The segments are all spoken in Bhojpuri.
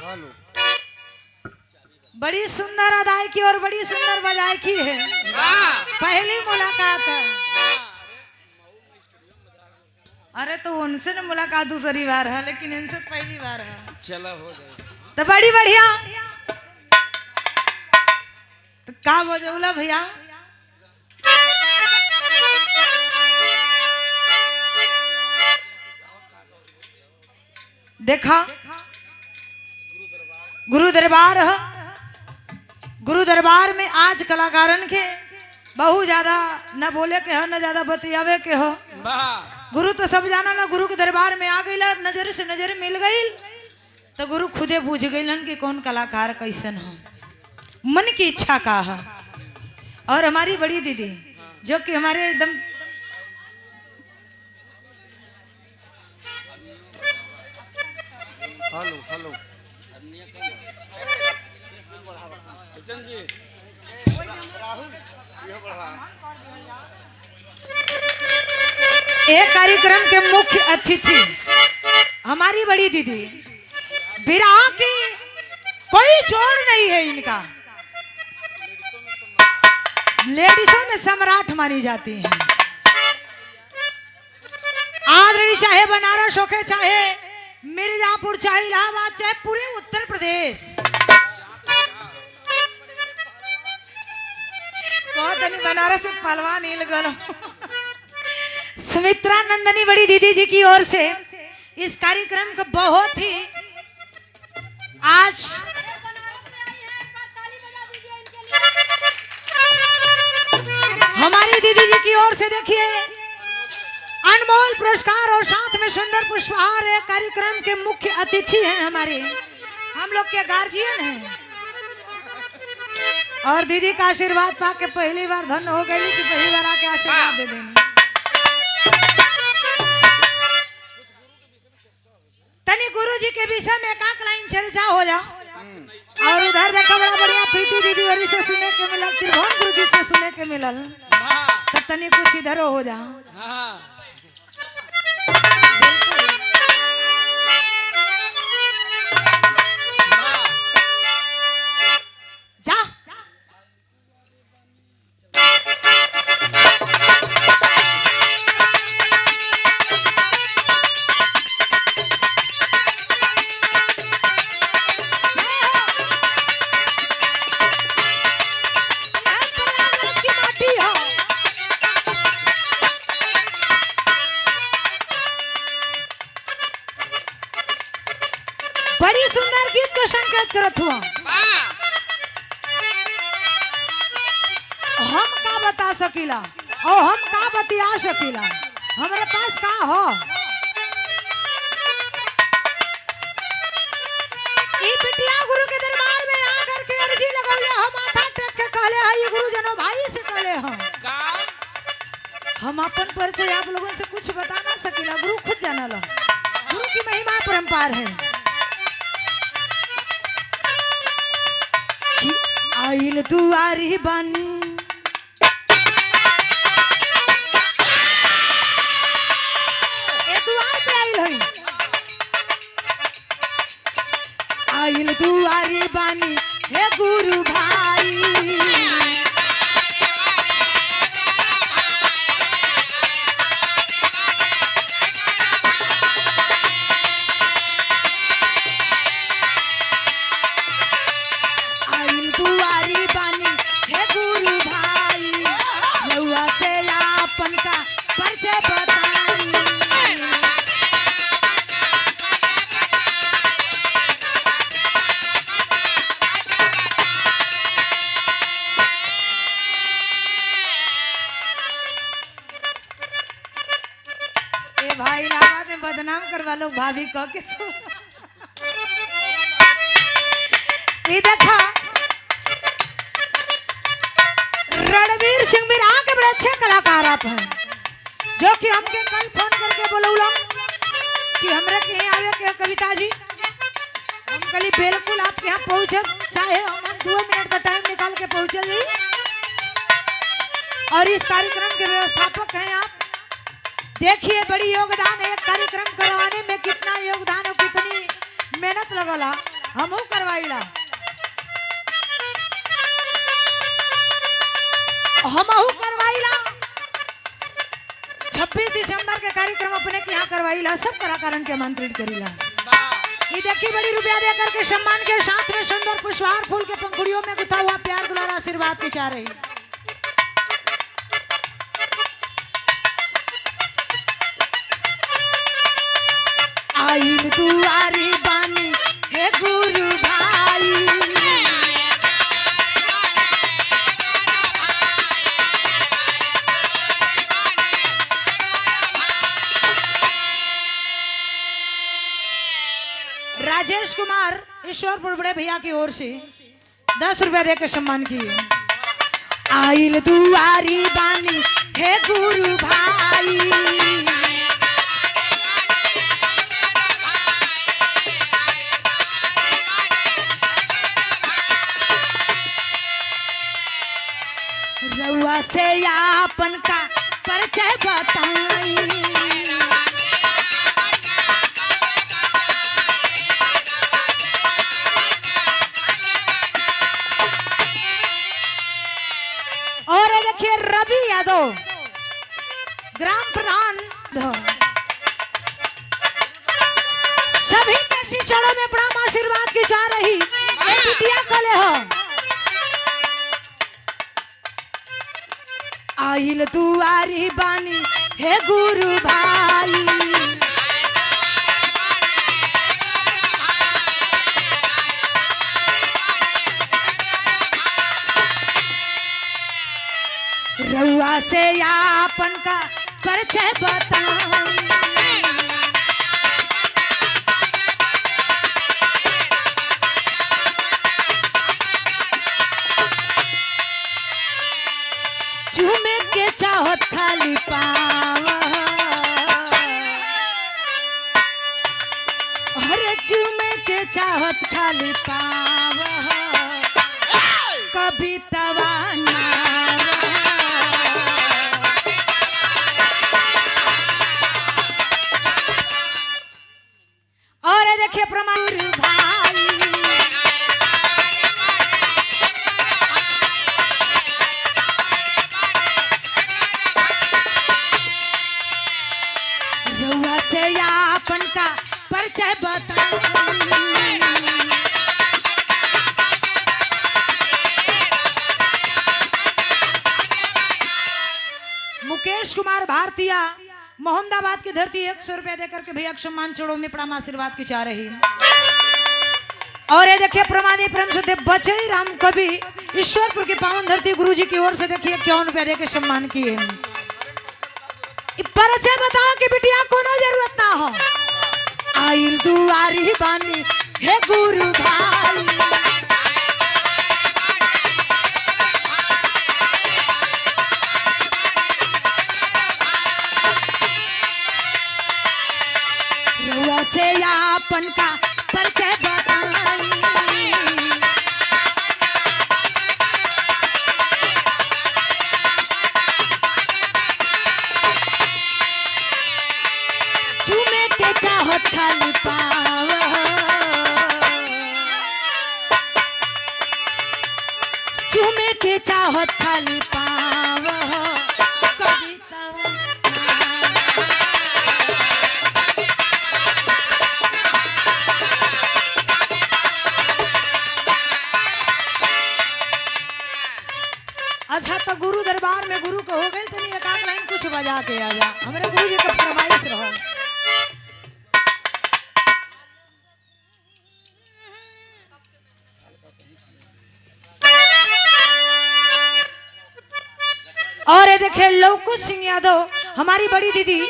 हेलो। बड़ी सुंदर अदायकी और बड़ी सुंदर बजायकी है। पहली मुलाकात है। अरे तो उनसे ना मुलाकात दूसरी बार है, लेकिन इनसे पहली बार है। चलो हो जाए तो बड़ी बढ़िया। तो का बजौला भैया? देखा गुरु दरबार है। गुरु दरबार में आज कलाकारन के बहुत ज्यादा न बोले के हो न ज्यादा बतियावे के हो। गुरु तो सब जाना ना, गुरु के दरबार में आ गई, नजर से नजर मिल गई तो गुरु खुदे पूछ गई कि कौन कलाकार कैसन हो, मन की इच्छा का है। और हमारी बड़ी दीदी जो कि हमारे एकदम हेलो हेलो। एक कार्यक्रम के मुख्य अतिथि हमारी बड़ी दीदी, विराह की कोई जोड़ नहीं है इनका, लेडीजों में सम्राट मानी जाती हैं। आदरणी चाहे बनारस हो के, चाहे मिर्जापुर, चाहे इलाहाबाद, चाहे पूरे उत्तर प्रदेश, बनारस में पहलवान ही लगल। सुमित्रा नंदनी बड़ी दीदी जी की ओर से इस कार्यक्रम को बहुत ही आज हमारी दीदी जी की ओर से देखिए अनमोल पुरस्कार और साथ में सुंदर पुष्पहार। एक कार्यक्रम के मुख्य अतिथि हैं हमारे, हम लोग के गार्जियन हैं। और दीदी का आशीर्वाद पाके पहली बार धन्य हो गई कि पहली बार आके आशीर्वाद दे देनी। तनी गुरु जी के विषय में एक लाइन चर्चा हो जा। और उधर देखा बड़ा बढ़िया प्रीति दीदी वरी से सुने के मिलल, त्रिभुवन गुरु जी से सुने के मिलल, तो तनी कुछ इधर हो जा। जा बड़ी सुंदर गीत को संकेत करत हुआ। हम का बता सकीला और हम का बतिया सकीला, हमारे पास का हो। ई बिटिया गुरु के दरबार में आकर के अर्जी लगौले, हम माथा टेक के कहले हई गुरु जनो भाई से कहले हम अपन परिचय आप लोगों से कुछ बता ना सकीला, गुरु खुद जानला। गुरु की महिमा परंपार है। आइल दुआरी बानी दुआर पे आइल है। आइल दुआरी बानी हे गुरु भाई, आइल दुआरी बानी हे गुरु भाई, लौआ से आपन का परिचय बताई। भाई इलाहाबाद में बदनाम करवा लो भाभी को के। ये देखा रणवीर सिंह बिरहा के बड़े अच्छे कलाकार आप हैं, जो कि हमके कल फोन करके बोलौला कि हमरे के यहाँ आवे के कविता जी। हम कली बिल्कुल आपके यहाँ पहुँचे, चाहे हम 2 मिनट का टाइम निकाल के पहुँचे जी। और इस कार्यक्रम के व्यवस्थापक हैं आप। देखिए बड़ी योगदान है, एक कार्यक्रम करवाने में कितना योगदान और कितनी मेहनत लगला। हमहू करवाईला, हमहू करवाईला। 26 दिसंबर के कार्यक्रम अपने के यहाँ करवाईला, सब कलाकारन के आमंत्रित करीला। ये देखी बड़ी रुपया देकर के सम्मान के साथ में सुंदर पुष्पहार फूल के पंखुड़ियों में गुथा हुआ प्यार दुलार आशीर्वाद की चाह रही। आइल दुआरी बानी हे गुरु भाई, राजेश कुमार ईश्वरपुर बड़े भैया की ओर से 10 रुपए दे के सम्मान किए। आइल दुआरी बानी हे गुरु भाई, रउआ से आपन का परिचय बताई, और देखिए रवि यादव ग्राम प्रधान सभी के शिक्षणों में बड़ा आशीर्वाद की जा रही। बिटिया कले हो आइल दुआरी बानी हे गुरु भाई, रउआ से आपन का परिचय बताई, चूमे के चाहत खाली पाव, अरे चूमे के चाहत खाली पाव, कभी तवा ना देखिए प्रमाण भाई, रउआ से आपन का परिचय बताई, मुकेश कुमार भारतीय मोहम्मदाबाद की धरती 100 रुपए देकर के भैया सम्मान चढ़ो में प्रणाम आशीर्वाद की चाह रही। और ये देखिए प्रमादी प्रेम से बचई राम कवि ईश्वरपुर की पावन धरती गुरुजी की ओर से देखिए 51 रुपए दे के सम्मान किए। परिचय बताओ कि बिटिया कोनो जरूरत ना हो, आइल दुआरी बानी हे गुरु भाई, रउआ से आपन का परिचय बताई, चूमे के चाहत खाली पाव, चूमे के चाहत खाली पाव, कविता अच्छा तो गुरु दरबार में गुरु को हो गए तो नहीं, एक आध लाइन कुछ बजा के आ जा, हमारे गुरु जी का फरमाइश रहो। और ये देखे लवकुश सिंह यादव हमारी बड़ी दीदी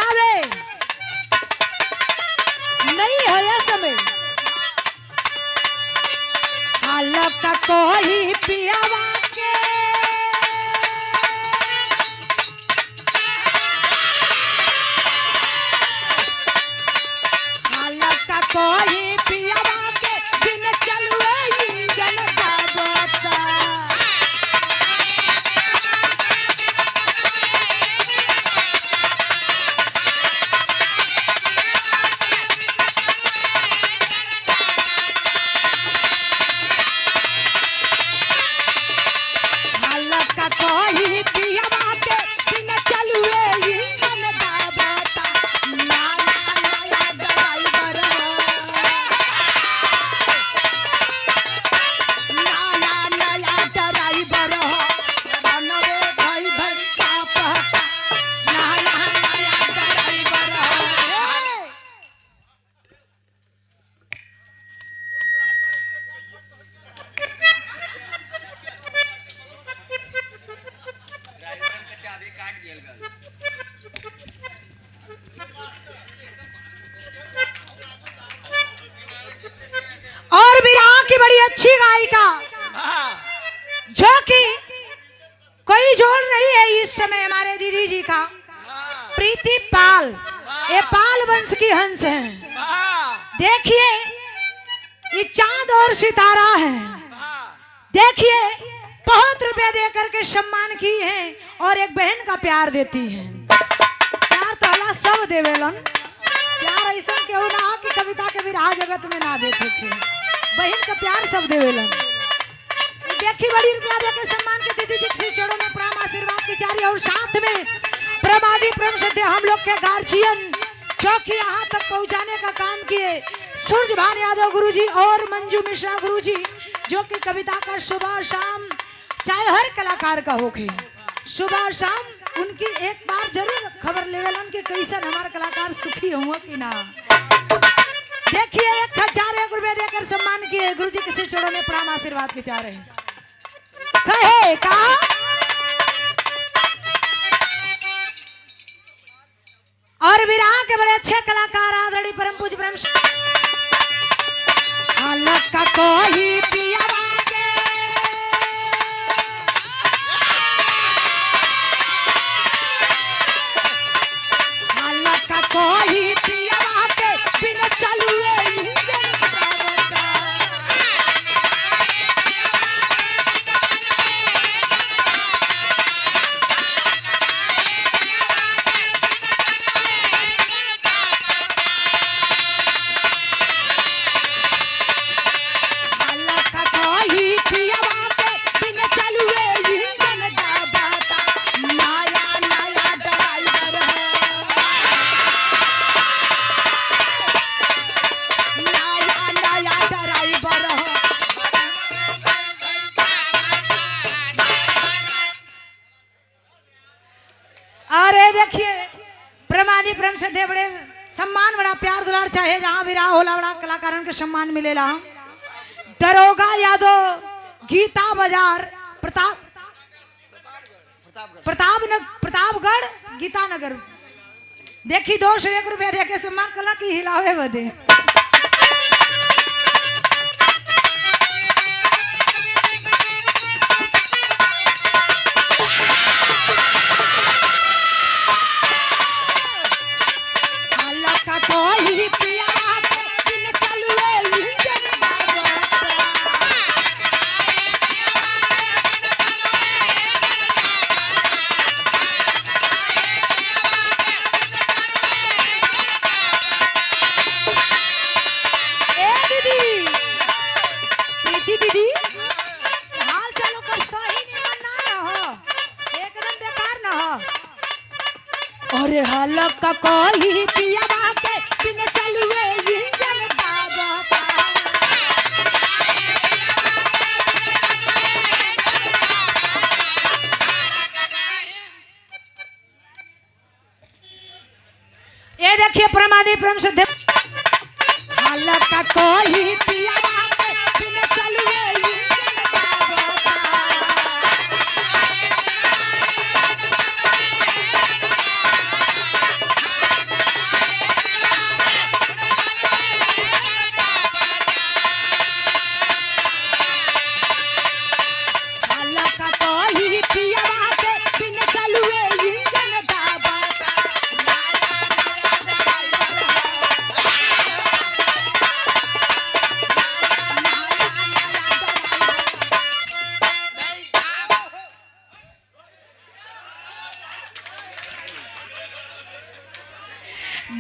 आवे नहीं है ये समय हालत का कोई पियावा के हालत का कोई पियावा के दिन चलवे इंजन दाबता कोई पियावा के दिन चलुए इंजन दाबता नया ड्राइवर नया ड्राइवर बनवे भाई भाई का नया ड्राइवर और विराह की बड़ी अच्छी गायिका जो कि कोई जोड़ नहीं है इस समय हमारे दीदी जी का प्रीति पाल ये पाल वंश की हंस है देखिए ये चांद और सितारा है देखिए बहुत रुपए दे करके सम्मान की है और एक बहन का प्यार देती है प्यार तो अल्लाह सब देवेलन प्यार ऐसा क्यों ना कि कविता के विराह जगत में ना देते थे बहन का प्यार सब देवेलन देखी बड़ी रुपया देके सम्मान के दीदी जी के चरणों में प्रणाम आशीर्वाद की चारी और साथ में प्रमादी प्रेम श्रद्धे हम लोग के गार्जियन जो कि यहाँ तक पहुँचाने का काम किए सूरजभान यादव गुरुजी और मंजू मिश्रा गुरुजी जो कि कविता का सुबह शाम चाहे हर कलाकार का होके सुबह शाम उनकी एक बार जरूर खबर लेवलन कि कैसा हमारे कलाकार सुखी हुआ कि ना देखिए 1001 रुपए देकर सम्मान किए गुरुजी के सिर चरणों में प्रणाम आशीर्वाद के चाह रहे कहे कहा और विराह के बड़े अच्छे कलाकार आदरणीय परम पूज्य ब्रह्म हालत का कोई पियावा के हालत का कोई पियावा के बिन चलुए इंजन दाबता देखिए प्रमादी प्रेम से दे बड़े सम्मान बड़ा प्यार दुलार चाहे जहाँ भी रहा होला बड़ा कलाकारों के सम्मान मिलेला दरोगा यादव गीता बाजार प्रतापगढ़ गीता नगर देखी 201 रुपया दे के सम्मान कला की हिलावे बदे अरे हालत का कोई पियावा के बिन चलुए इंजन दाबता ये देखिए प्रमादी प्रेम से हालत का कोई पियावा के बिन चलुए इंजन दाबता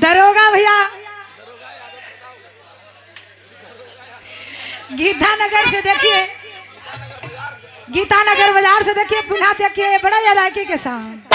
दरोगा भैया गीतानगर से देखिए, गीतानगर बाजार से देखिए, पुनः देखिए बड़ा अदायकी के साथ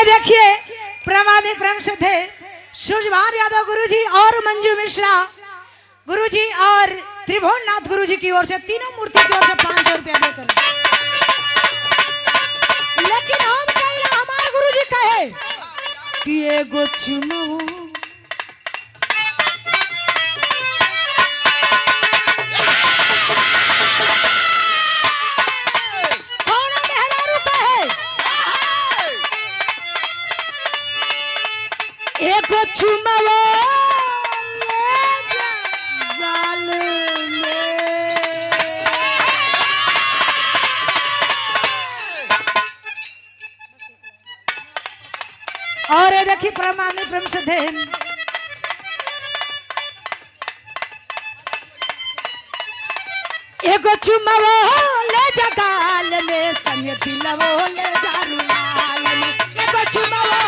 देखिए प्रमादी प्रेम से थे सूर्यभान यादव गुरुजी और मंजू मिश्रा गुरुजी और त्रिभुवन नाथ गुरुजी की ओर से तीनों मूर्ति की ओर से 500 रुपया देकर, लेकिन हम कहला हमारे गुरुजी कहे कि एगो चुमो एको चुमवा गाल में। और देखिए प्रमाणी प्रेम से थे एको चुमवा ले जा गाल में संग दिलवो ले जा रुमाल में। एको चुमवा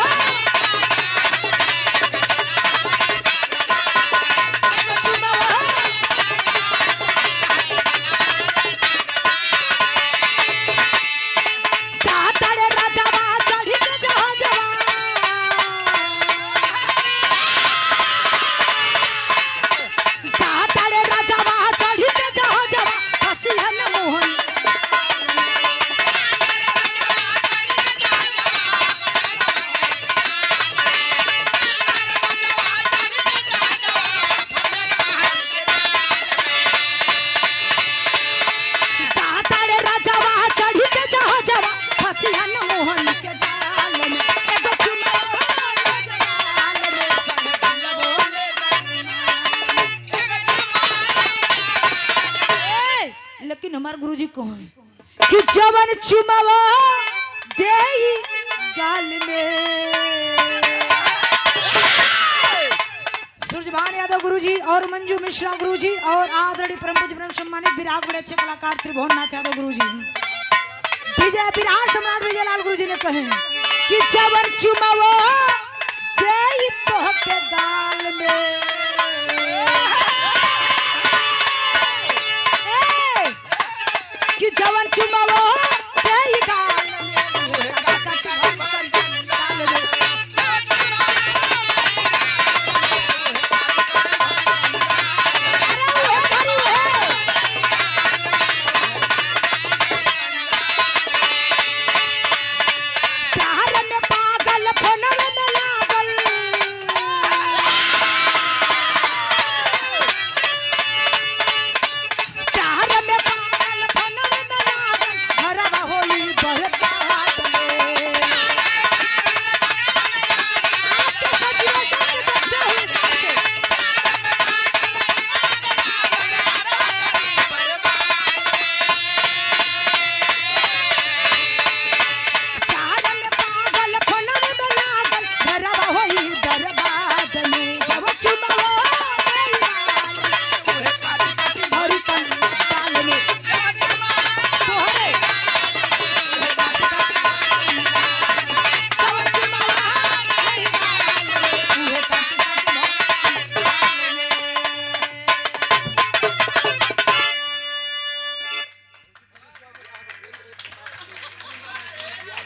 लेकिन हमारे गुरुजी कौन कि जवन चुमावा देई गाल में। सूर्यभान यादव गुरुजी और मंजू मिश्रा गुरुजी और आदरणीय परम पूज्य ब्रह्म सम्मानित विराग बड़े अच्छे कलाकार त्रिभुवन नाथ यादव गुरुजी विजय विराट सम्राट विजय लाल गुरुजी ने कहे कि जवन चुमावा देई तो के गाल